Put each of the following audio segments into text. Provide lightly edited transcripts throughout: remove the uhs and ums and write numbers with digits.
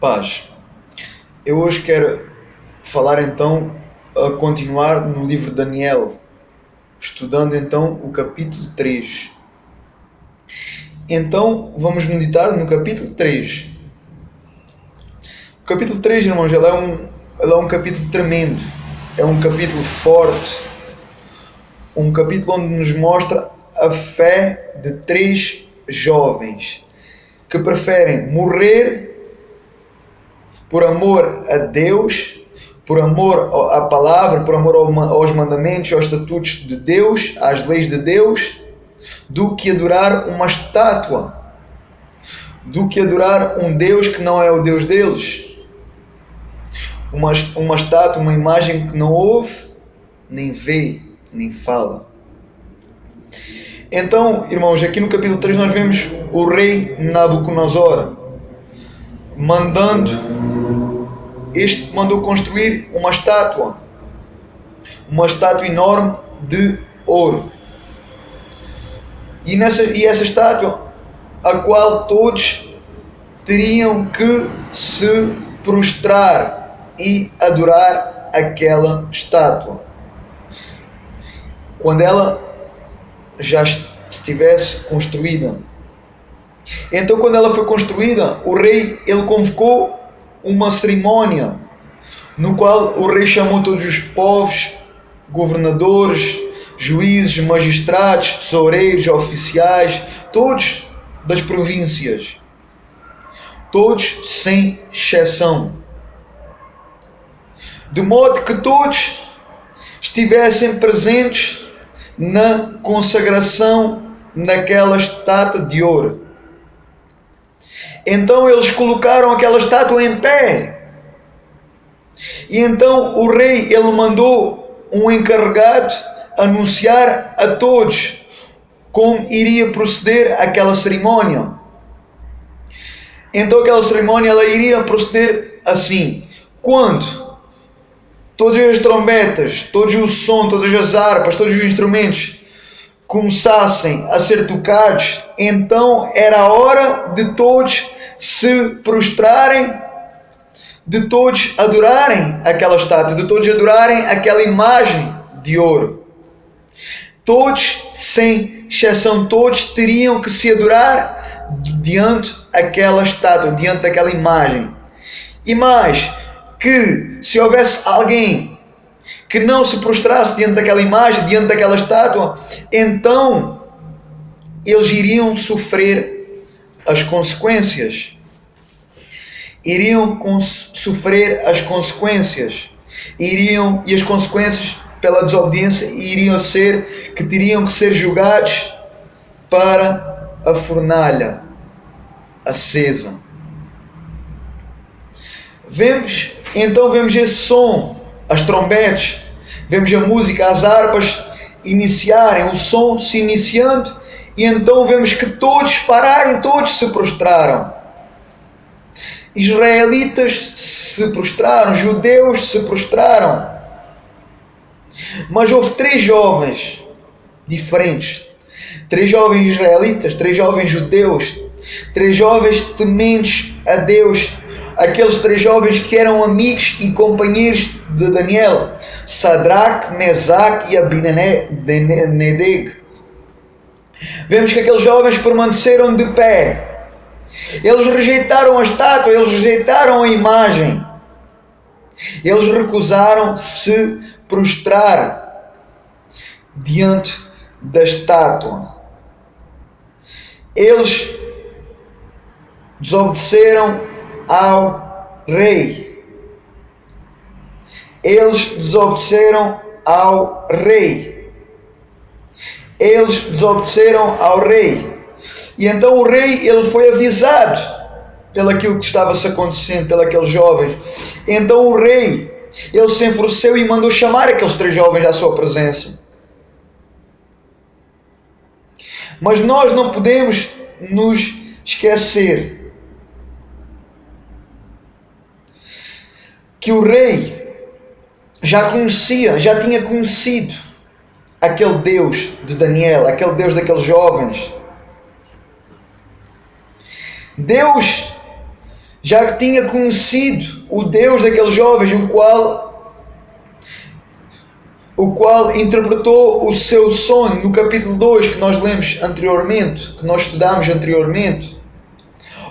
Paz. Eu hoje quero falar então, a continuar no livro de Daniel, estudando então o capítulo 3. Então vamos meditar no capítulo 3. O capítulo 3, irmãos, ele é um capítulo tremendo, é um capítulo forte, um capítulo onde nos mostra a fé de três jovens que preferem morrer por amor a Deus, por amor à palavra, por amor aos mandamentos, aos estatutos de Deus, às leis de Deus, do que adorar uma estátua, do que adorar um Deus que não é o Deus deles. Uma estátua, uma imagem que não ouve, nem vê, nem fala. Então, irmãos, aqui no capítulo 3 nós vemos o rei Nabucodonosor mandou construir uma estátua enorme de ouro. E essa estátua, a qual todos teriam que se prostrar e adorar aquela estátua quando ela já estivesse construída. Então, quando ela foi construída, o rei ele convocou uma cerimônia no qual o rei chamou todos os povos, governadores, juízes, magistrados, tesoureiros, oficiais, todos das províncias, todos sem exceção, de modo que todos estivessem presentes na consagração naquela estátua de ouro. Então eles colocaram aquela estátua em pé. E então o rei ele mandou um encarregado anunciar a todos como iria proceder aquela cerimônia. Então aquela cerimônia ela iria proceder assim: quando todas as trombetas, todo o som, todas as harpas, todos os instrumentos começassem a ser tocados, então era a hora de todos se prostrarem, de todos adorarem aquela estátua, de todos adorarem aquela imagem de ouro. Todos, sem exceção, todos teriam que se adorar diante daquela estátua, diante daquela imagem. E mais, que se houvesse alguém que não se prostrasse diante daquela imagem, diante daquela estátua, então eles iriam sofrer as consequências. Sofrer as consequências. E as consequências pela desobediência iriam ser que teriam que ser julgados para a fornalha acesa. Vemos esse som, as trombetas, vemos a música, as harpas iniciarem, o som se iniciando, e então vemos que todos pararam, todos se prostraram. Israelitas se prostraram, judeus se prostraram. Mas houve três jovens diferentes, três jovens israelitas, três jovens judeus, três jovens tementes a Deus, aqueles três jovens que eram amigos e companheiros de Daniel, Sadraque, Mesaque e Abinadab. Vemos que aqueles jovens permaneceram de pé. Eles rejeitaram a estátua, eles rejeitaram a imagem. Eles recusaram se prostrar diante da estátua. Eles desobedeceram ao rei. Eles desobedeceram ao rei. Eles desobedeceram ao rei. E então o rei ele foi avisado pelaquilo que estava-se acontecendo, pelos jovens. Então o rei ele se enfureceu e mandou chamar aqueles três jovens à sua presença. Mas nós não podemos nos esquecer que o rei já tinha conhecido aquele Deus de Daniel, aquele Deus daqueles jovens. Deus já que tinha conhecido o Deus daqueles jovens, o qual interpretou o seu sonho no capítulo 2 que nós lemos anteriormente, que nós estudamos anteriormente.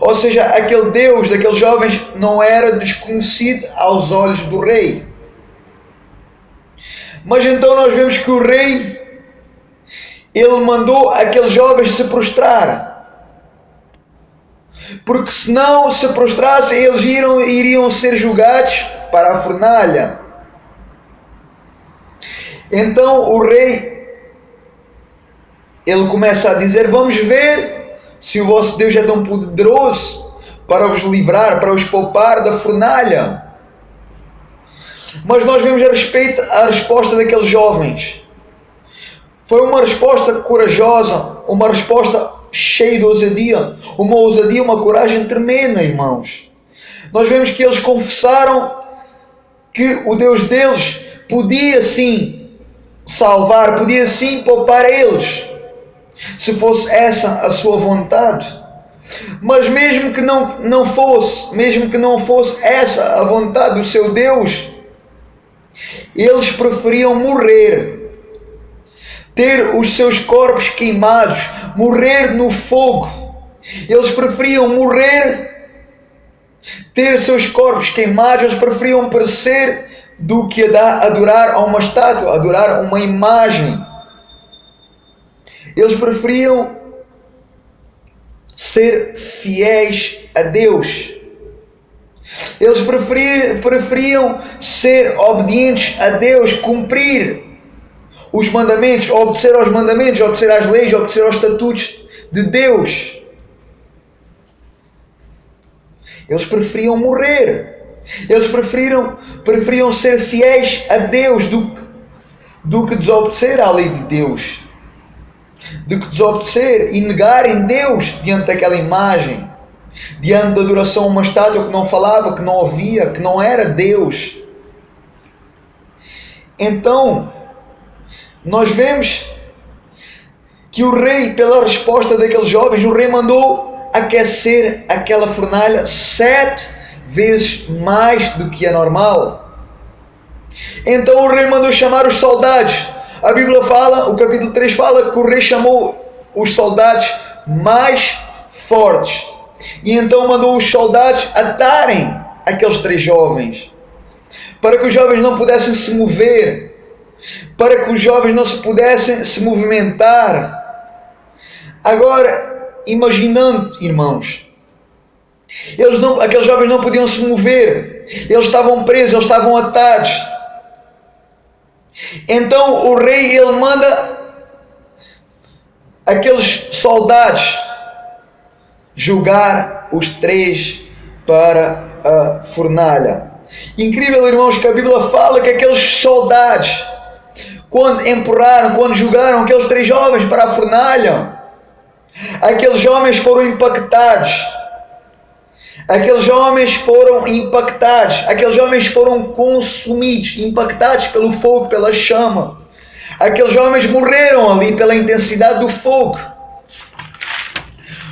Ou seja, aquele Deus daqueles jovens não era desconhecido aos olhos do rei. Mas então nós vemos que o rei, ele mandou aqueles jovens se prostrar. Porque se não se prostrassem, eles iriam ser julgados para a fornalha. Então o rei, ele começa a dizer: vamos ver se o vosso Deus é tão poderoso para vos livrar, para vos poupar da fornalha. Mas nós vemos a resposta daqueles jovens. Foi uma resposta corajosa, uma resposta cheia de ousadia, uma coragem tremenda, irmãos. Nós vemos que eles confessaram que o Deus deles podia sim salvar, podia sim poupar eles, se fosse essa a sua vontade. Mas mesmo que não fosse essa a vontade do seu Deus, eles preferiam morrer, ter os seus corpos queimados, morrer no fogo. Eles preferiam morrer, ter seus corpos queimados, eles preferiam perecer do que adorar a uma estátua, adorar a uma imagem. Eles preferiam ser fiéis a Deus. Eles preferiam ser obedientes a Deus, cumprir os mandamentos, obedecer aos mandamentos, obedecer às leis, obedecer aos estatutos de Deus. Eles preferiam morrer. Eles preferiam ser fiéis a Deus do que desobedecer à lei de Deus, do que desobedecer e negarem Deus diante daquela imagem, diante da adoração a uma estátua que não falava, que não ouvia, que não era Deus. Então nós vemos que o rei, pela resposta daqueles jovens, o rei mandou aquecer aquela fornalha 7 vezes mais do que é normal. Então o rei mandou chamar os soldados. A Bíblia fala, o capítulo 3 fala que o rei chamou os soldados mais fortes. E então mandou os soldados atarem aqueles 3 jovens, para que os jovens não pudessem se mover, para que os jovens não se pudessem se movimentar. Agora, imaginando, irmãos, aqueles jovens não podiam se mover, eles estavam presos, eles estavam atados. Então o rei, ele manda aqueles soldados julgar os 3 para a fornalha. Incrível, irmãos, que a Bíblia fala que aqueles soldados, quando julgaram aqueles 3 jovens para a fornalha, aqueles homens foram impactados. Aqueles homens foram consumidos, impactados pelo fogo, pela chama. Aqueles homens morreram ali pela intensidade do fogo.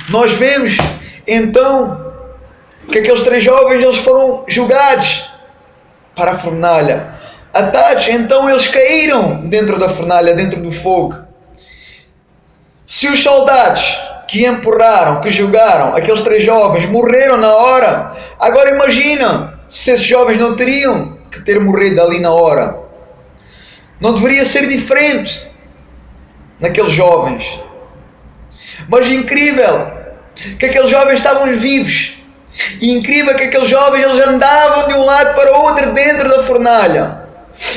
Nós vemos então que aqueles 3 jovens, eles foram julgados para a fornalha, atados. Então eles caíram dentro da fornalha, dentro do fogo. Se os soldados que empurraram, que julgaram aqueles 3 jovens morreram na hora, agora imagina se esses jovens não teriam que ter morrido ali na hora. Não deveria ser diferente naqueles jovens. Mas incrível que aqueles jovens estavam vivos. E incrível que aqueles jovens, eles andavam de um lado para o outro dentro da fornalha.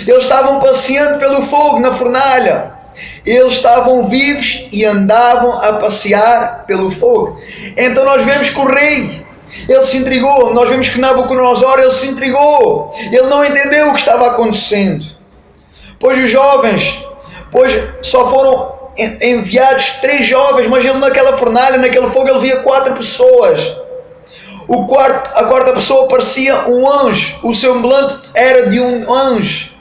Eles estavam passeando pelo fogo na fornalha. Eles estavam vivos e andavam a passear pelo fogo. Então nós vemos que o rei, ele se intrigou. Nós vemos que Nabucodonosor, ele se intrigou. Ele não entendeu o que estava acontecendo. Pois os jovens, só foram enviados 3 jovens, mas ele naquela fornalha, naquele fogo, ele via 4 pessoas. A quarta pessoa parecia um anjo. O seu semblante era de um anjo.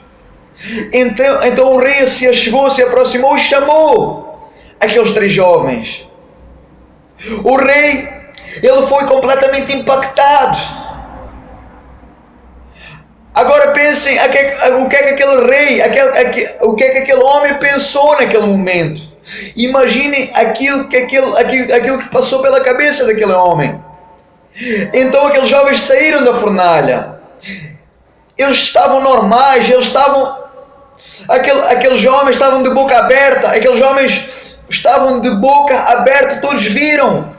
Então o rei se achegou, se aproximou e chamou aqueles 3 jovens. O rei, Ele foi completamente impactado. Agora pensem o que é que aquele rei, o que é que aquele homem pensou naquele momento. Imaginem aquilo que passou pela cabeça daquele homem. Então aqueles jovens saíram da fornalha. Eles estavam normais, aqueles homens estavam de boca aberta, aqueles homens estavam de boca aberta, todos viram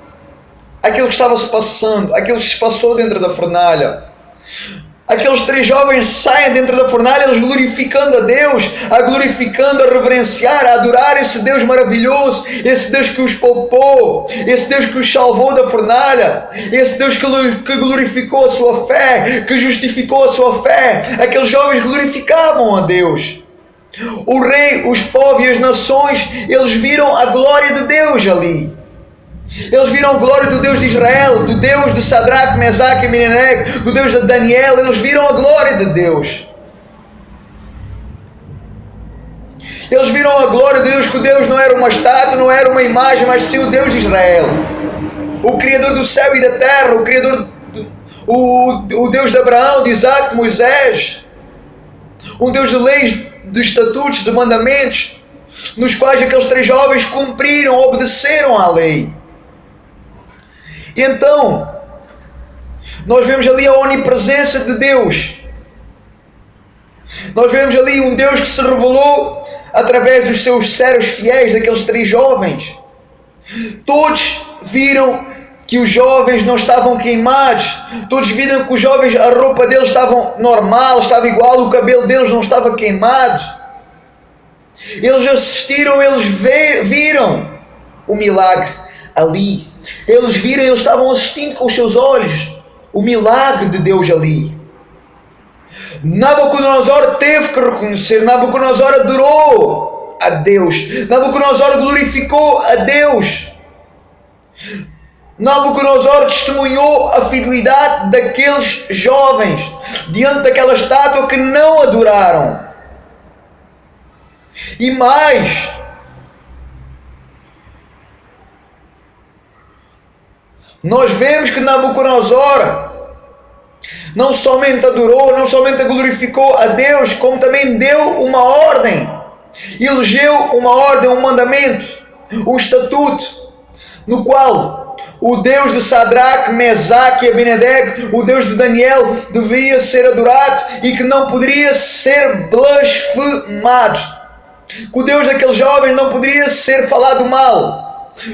aquilo que estava se passando, aquilo que se passou dentro da fornalha. Aqueles 3 jovens saem dentro da fornalha, eles glorificando a Deus, a reverenciar, a adorar esse Deus maravilhoso, esse Deus que os poupou, esse Deus que os salvou da fornalha, esse Deus que glorificou a sua fé, que justificou a sua fé. Aqueles jovens glorificavam a Deus. O rei, os povos e as nações, eles viram a glória de Deus ali. Eles viram a glória do Deus de Israel, do Deus de Sadraque, Mesaque e Abednego, do Deus de Daniel. Eles viram a glória de Deus. Eles viram a glória de Deus, que o Deus não era uma estátua, não era uma imagem, mas sim o Deus de Israel. O Criador do céu e da terra, o Deus de Abraão, de Isaac, de Moisés. Um Deus de leis, de estatutos, de mandamentos, nos quais aqueles 3 jovens cumpriram, obedeceram à lei. Então, nós vemos ali a onipresença de Deus. Nós vemos ali um Deus que se revelou através dos seus servos fiéis, daqueles 3 jovens. Todos viram que os jovens não estavam queimados. Todos viram que os jovens, a roupa deles estava normal, estava igual, o cabelo deles não estava queimado. Eles assistiram, eles viram o milagre ali. Eles viram, eles estavam assistindo com os seus olhos o milagre de Deus ali. Nabucodonosor teve que reconhecer, Nabucodonosor adorou a Deus, Nabucodonosor glorificou a Deus. Nabucodonosor testemunhou a fidelidade daqueles jovens diante daquela estátua que não adoraram. E mais, nós vemos que Nabucodonosor não somente adorou, não somente glorificou a Deus, como também deu uma ordem, elegeu uma ordem, um mandamento, um estatuto, no qual o Deus de Sadraque, Mesaque e Abednego, o Deus de Daniel, devia ser adorado e que não poderia ser blasfemado. Que o Deus daqueles jovens não poderia ser falado mal.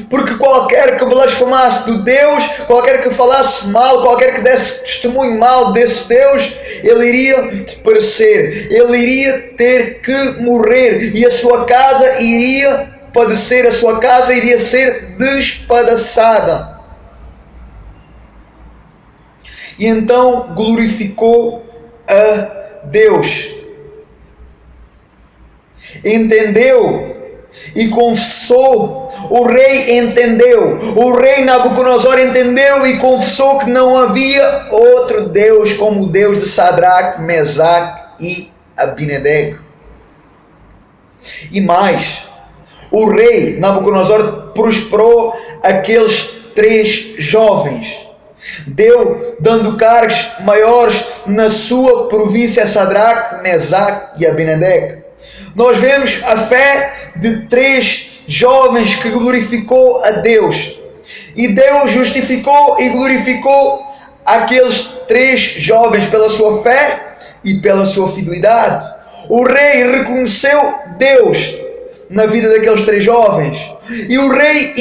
Porque qualquer que blasfemasse do Deus, qualquer que falasse mal, qualquer que desse testemunho mal desse Deus, ele iria perecer, ele iria ter que morrer e a sua casa iria padecer, a sua casa iria ser despedaçada. E então glorificou a Deus. Entendeu e confessou. O rei entendeu, o rei Nabucodonosor entendeu e confessou que não havia outro Deus como o Deus de Sadraque, Mesaque e Abednego. E mais, o rei Nabucodonosor prosperou aqueles 3 jovens, dando cargos maiores na sua província, Sadraque, Mesaque e Abednego. Nós vemos a fé de 3 jovens que glorificou a Deus. E Deus justificou e glorificou aqueles 3 jovens pela sua fé e pela sua fidelidade. O rei reconheceu Deus na vida daqueles 3 jovens. E o rei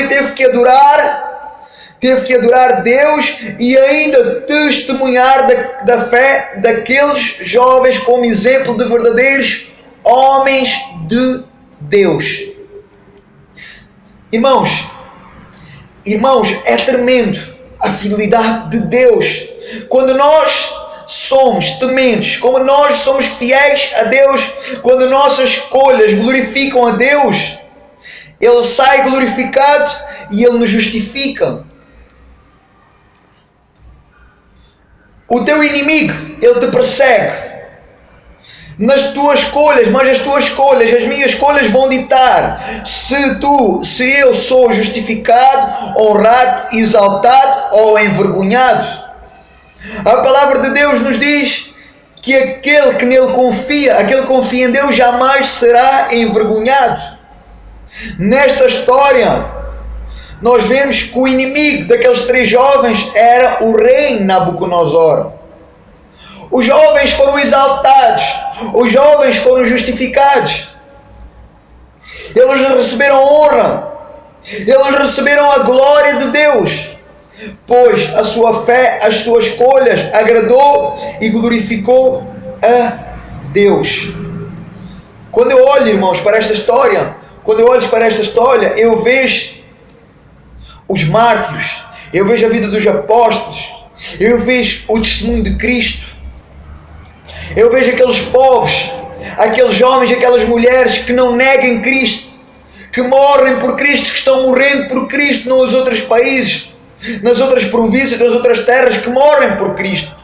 teve que adorar Deus e ainda testemunhar da fé daqueles jovens como exemplo de verdadeiros homens de Deus. Irmãos, é tremendo a fidelidade de Deus. Quando nós somos tementes, quando nós somos fiéis a Deus, quando nossas escolhas glorificam a Deus, Ele sai glorificado e Ele nos justifica. O teu inimigo, ele te persegue, nas tuas escolhas, mas as tuas escolhas, as minhas escolhas vão ditar se eu sou justificado, honrado, exaltado ou envergonhado. A palavra de Deus nos diz que aquele que nele confia, aquele que confia em Deus, jamais será envergonhado. Nesta história, nós vemos que o inimigo daqueles 3 jovens era o rei Nabucodonosor. Os jovens foram exaltados, os jovens foram justificados, eles receberam honra, eles receberam a glória de Deus, pois a sua fé, as suas escolhas agradou e glorificou a Deus. Quando eu olho, irmãos, para esta história, eu vejo os mártires, eu vejo a vida dos apóstolos, eu vejo o testemunho de Cristo. Eu vejo aqueles povos, aqueles homens, aquelas mulheres que não negam Cristo, que morrem por Cristo, que estão morrendo por Cristo nos outros países, nas outras províncias, nas outras terras, que morrem por Cristo.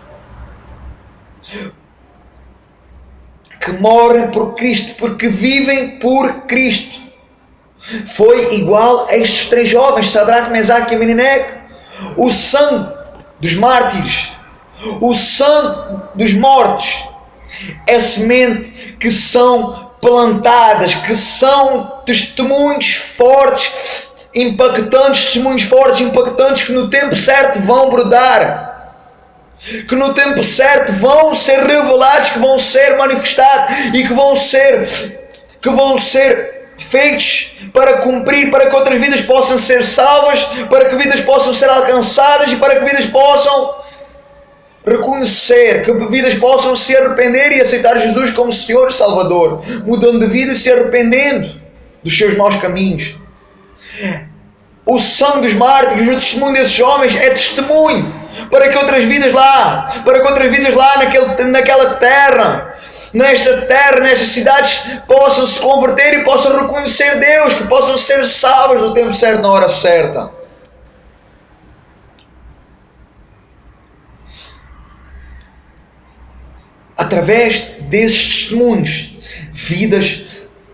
Que morrem por Cristo, porque vivem por Cristo. Foi igual a estes 3 jovens, Sadraque, Mesaque e Abednego. O sangue dos mártires, o sangue dos mortos, é semente que são plantadas, que são testemunhos fortes, impactantes, que no tempo certo vão brodar, que no tempo certo vão ser revelados, que vão ser manifestados e que vão ser feitos para cumprir, para que outras vidas possam ser salvas, para que vidas possam ser alcançadas e para que vidas possam reconhecer, que vidas possam se arrepender e aceitar Jesus como Senhor e Salvador, mudando de vida e se arrependendo dos seus maus caminhos. O sangue dos mártires, o testemunho desses homens é testemunho para que outras vidas lá, naquela terra, nestas cidades, possam se converter e possam reconhecer Deus, que possam ser salvos no tempo certo, na hora certa. Através desses testemunhos, vidas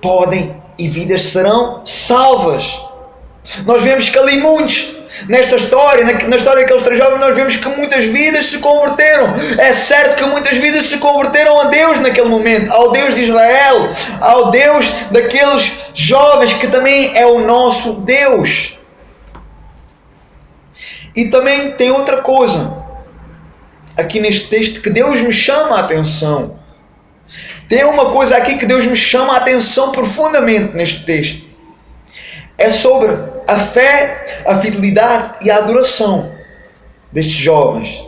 podem e vidas serão salvas. Nós vemos que ali muitos, nesta história, na história daqueles 3 jovens, nós vemos que muitas vidas se converteram. É certo que muitas vidas se converteram a Deus naquele momento, ao Deus de Israel, ao Deus daqueles jovens, que também é o nosso Deus. E também tem outra coisa aqui neste texto que Deus me chama a atenção. Tem uma coisa aqui que Deus me chama a atenção profundamente neste texto. É sobre a fé, a fidelidade e a adoração destes jovens.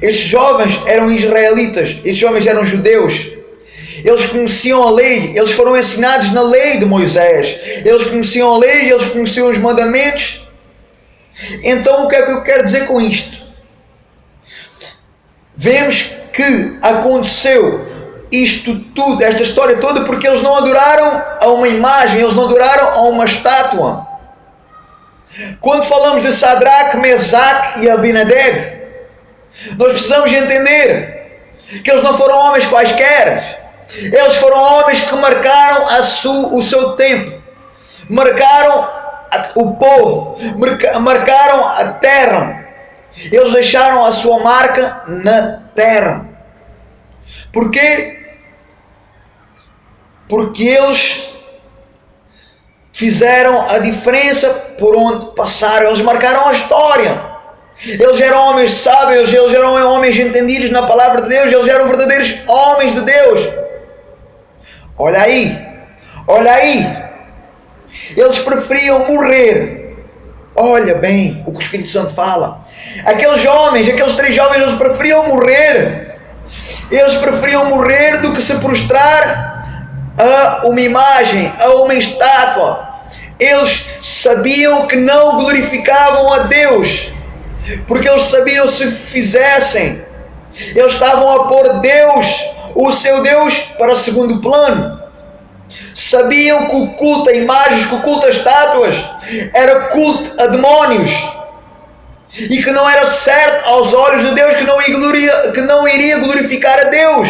Estes jovens eram israelitas, estes jovens eram judeus. Eles conheciam a lei, eles foram ensinados na lei de Moisés. Eles conheciam a lei, eles conheciam os mandamentos. Então o que é que eu quero dizer com isto? Vemos que aconteceu isto tudo, esta história toda, porque eles não adoraram a uma imagem, eles não adoraram a uma estátua. Quando falamos de Sadraque, Mesaque e Abednego, nós precisamos entender que eles não foram homens quaisquer. Eles foram homens que marcaram o seu tempo, marcaram o povo, marcaram a terra. Eles deixaram a sua marca na terra. Porquê? Porque eles fizeram a diferença por onde passaram. Eles marcaram a história. Eles eram homens sábios, eles eram homens entendidos na palavra de Deus, eles eram verdadeiros homens de Deus. Olha aí. Eles preferiam morrer. Olha bem o que o Espírito Santo fala. Aqueles 3 jovens, eles preferiam morrer. Eles preferiam morrer do que se prostrar a uma imagem, a uma estátua. Eles sabiam que não glorificavam a Deus, porque eles sabiam, se fizessem, eles estavam a pôr Deus, o seu Deus, para segundo plano. Sabiam que o culto a imagens, que o culto a estátuas, era culto a demónios, e que não era certo aos olhos de Deus, que não iria glorificar a Deus,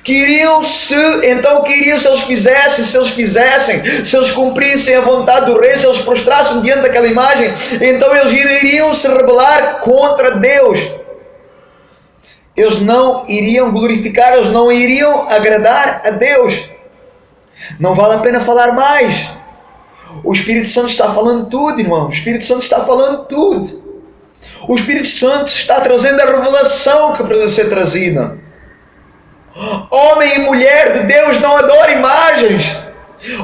Então queriam se eles fizessem, se eles cumprissem a vontade do rei, se eles prostrassem diante daquela imagem, então eles iriam se rebelar contra Deus. Eles não iriam glorificar, eles não iriam agradar a Deus. Não vale a pena falar mais. O Espírito Santo está falando tudo, irmão. O Espírito Santo está falando tudo. O Espírito Santo está trazendo a revelação que precisa ser trazida. Homem e mulher de Deus não adoram imagens.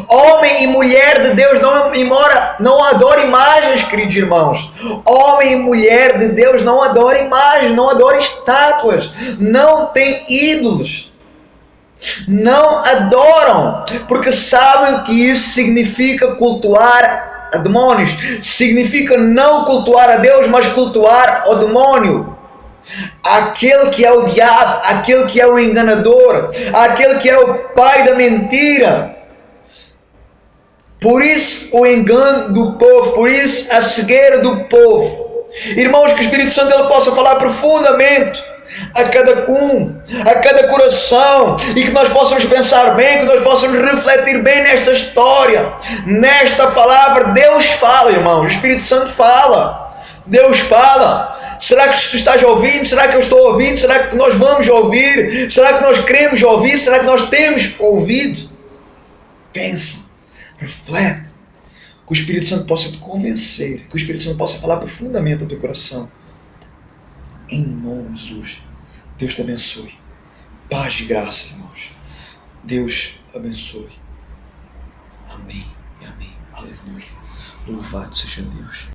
Homem e mulher de Deus não adoram imagens, queridos irmãos. Homem e mulher de Deus não adoram imagens, não adoram estátuas, não tem ídolos. Não adoram, porque sabem que isso significa cultuar a demônios. Significa não cultuar a Deus, mas cultuar o demônio. Aquele que é o diabo, aquele que é o enganador, aquele que é o pai da mentira. Por isso o engano do povo, por isso a cegueira do povo. Irmãos, que o Espírito Santo ele possa falar profundamente a cada coração, e que nós possamos pensar bem, que nós possamos refletir bem nesta história, nesta palavra. Deus fala, irmãos, o Espírito Santo fala, Deus fala. Será que tu estás ouvindo? Será que eu estou ouvindo? Será que nós vamos ouvir? Será que nós queremos ouvir? Será que nós temos ouvido? Pensa, reflete, que o Espírito Santo possa te convencer, que o Espírito Santo possa falar profundamente ao teu coração. Em nome de Jesus, Deus te abençoe. Paz e graça, irmãos. Deus abençoe. Amém e amém. Aleluia. Louvado seja Deus.